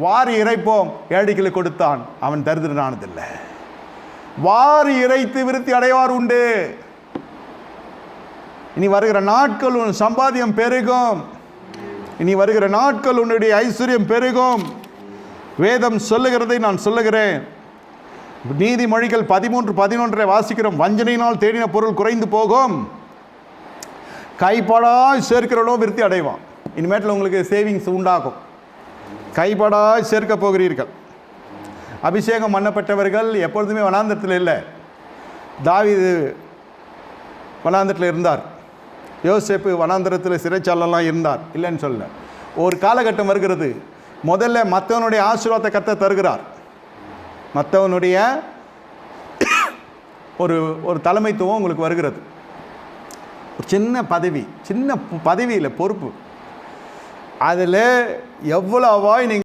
வாரி இறைப்போம், ஏழைகளுக்கு கொடுத்தான், அவன் தரித்திரனானதில்லை. வாரி இறைத்து விருத்தி அடைவார் உண்டு. இனி வருகிற நாட்கள் உன் சம்பாத்தியம் பெருகும். இனி வருகிற நாட்கள் உன்னுடைய ஐஸ்வர்யம் பெருகும். வேதம் சொல்லுகிறதை நான் சொல்லுகிறேன். நீதிமொழிகள் 13:11 வாசிக்கிறோம். வஞ்சனையினால் தேடின பொருள் குறைந்து போகும், கைப்படாய் சேர்க்கிறவனோ விருத்தி அடைவான். இனிமேட்டில் உங்களுக்கு சேவிங்ஸ் உண்டாகும். கைப்படாய் சேர்க்க போகிறீர்கள். அபிஷேகம் பண்ணப்பட்டவர்கள் எப்பொழுதுமே வனாந்தரத்தில் இல்லை. தாவீது வனாந்தரத்தில் இருந்தார். யோசேப்பு வனாந்தரத்தில் சிறைச்சாலெல்லாம் இருந்தார், இல்லைன்னு சொல்ல. ஒரு காலகட்டம் வருகிறது, முதல்ல மற்றவனுடைய ஆசீர்வாதத்தை கர்த்தர் தருகிறார். மற்றவனுடைய ஒரு தலைமைத்துவம் உங்களுக்கு வருகிறது. ஒரு சின்ன பதவி இல்லை, பொறுப்பு. அதில் எவ்வளவாய் நீங்கள்